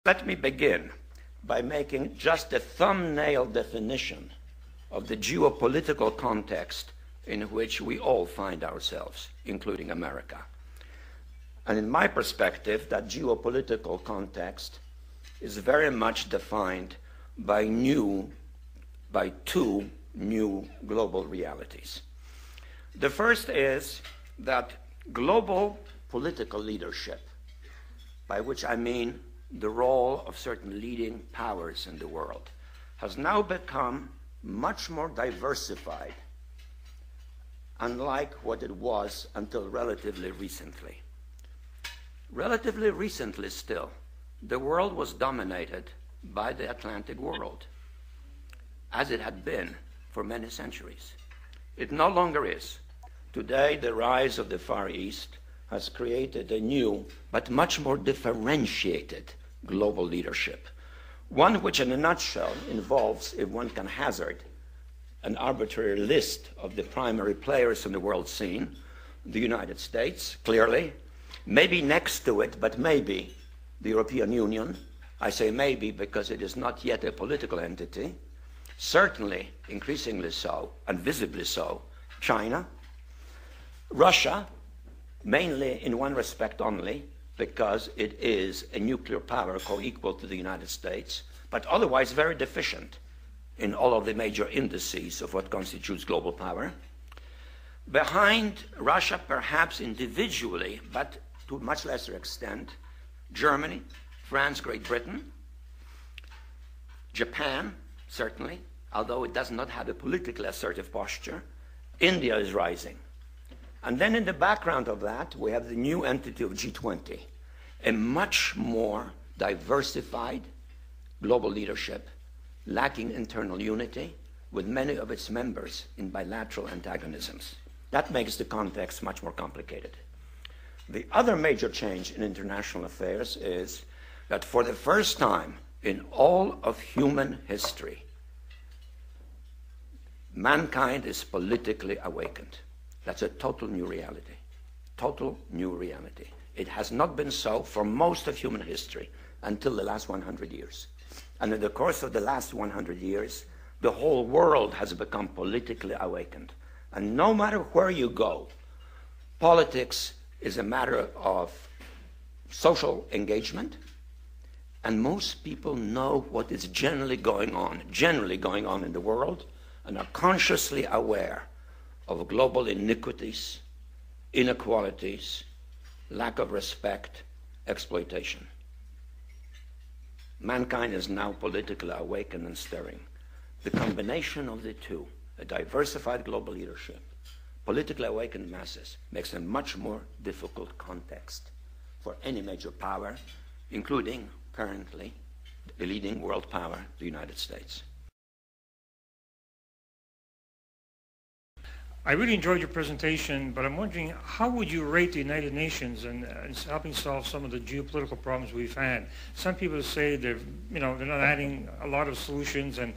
Let me begin by making just a thumbnail definition of the geopolitical context in which we all find ourselves, including America. And in my perspective, that geopolitical context is very much defined by two new global realities. The first is that global political leadership, by which I mean the role of certain leading powers in the world, has now become much more diversified, unlike what it was until relatively recently. Relatively recently still, the world was dominated by the Atlantic world, as it had been for many centuries. It no longer is. Today, the rise of the Far East has created a new but much more differentiated global leadership, one which in a nutshell involves, if one can hazard, an arbitrary list of the primary players in the world scene: the United States, clearly, maybe next to it, but maybe the European Union. I say maybe because it is not yet a political entity. Certainly, increasingly so, and visibly so, China. Russia, mainly in one respect only, because it is a nuclear power co-equal to the United States, but otherwise very deficient in all of the major indices of what constitutes global power. Behind Russia, perhaps individually, but to a much lesser extent, Germany, France, Great Britain, Japan, certainly, although it does not have a politically assertive posture. India is rising. And then in the background of that, we have the new entity of G20, a much more diversified global leadership, lacking internal unity, with many of its members in bilateral antagonisms. That makes the context much more complicated. The other major change in international affairs is that for the first time in all of human history, mankind is politically awakened. That's a total new reality. Total new reality. It has not been so for most of human history until the last 100 years. And in the course of the last 100 years, the whole world has become politically awakened. And no matter where you go, politics is a matter of social engagement, and most people know what is generally going on in the world, and are consciously aware of global iniquities, inequalities, lack of respect, exploitation. Mankind is now politically awakened and stirring. The combination of the two, a diversified global leadership, politically awakened masses, makes a much more difficult context for any major power, including, currently, the leading world power, the United States. I really enjoyed your presentation, but I'm wondering, how would you rate the United Nations in helping solve some of the geopolitical problems we've had? Some people say they're not adding a lot of solutions, and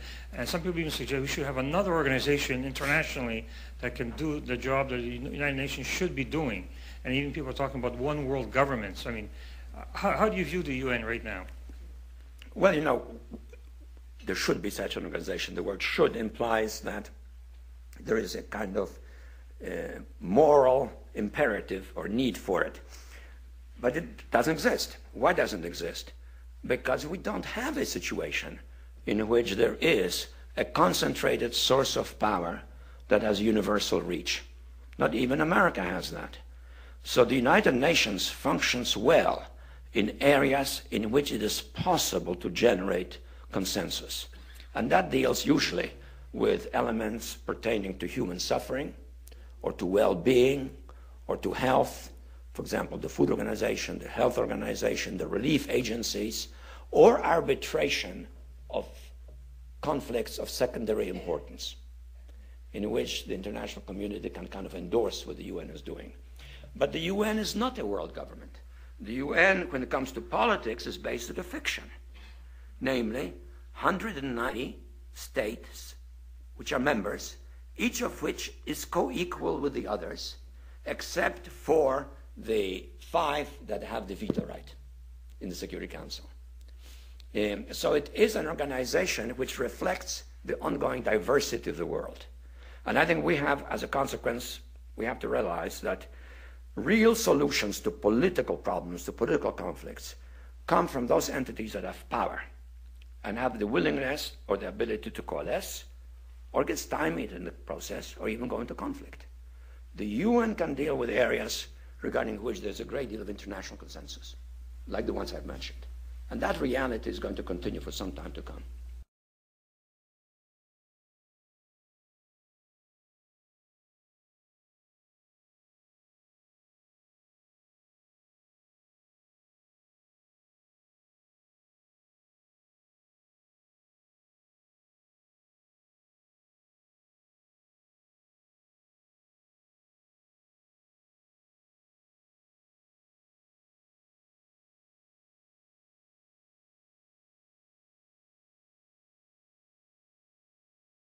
some people even suggest we should have another organization internationally that can do the job that the United Nations should be doing. And even people are talking about one world government. So, I mean, how do you view the UN right now? Well, there should be such an organization. The word should implies that there is a kind of moral imperative or need for it. But it doesn't exist. Why doesn't it exist? Because we don't have a situation in which there is a concentrated source of power that has universal reach. Not even America has that. So the United Nations functions well in areas in which it is possible to generate consensus. And that deals usually with elements pertaining to human suffering, or to well-being, or to health. For example, the Food Organization, the Health Organization, the relief agencies, or arbitration of conflicts of secondary importance, in which the international community can kind of endorse what the UN is doing. But the UN is not a world government. The UN, when it comes to politics, is based on a fiction, namely 190 states which are members, each of which is co-equal with the others, except for the 5 that have the veto right in the Security Council. So it is an organization which reflects the ongoing diversity of the world. And I think we have, as a consequence, we have to realize that real solutions to political problems, to political conflicts, come from those entities that have power and have the willingness or the ability to coalesce or get stymied in the process or even go into conflict. The UN can deal with areas regarding which there's a great deal of international consensus, like the ones I've mentioned. And that reality is going to continue for some time to come.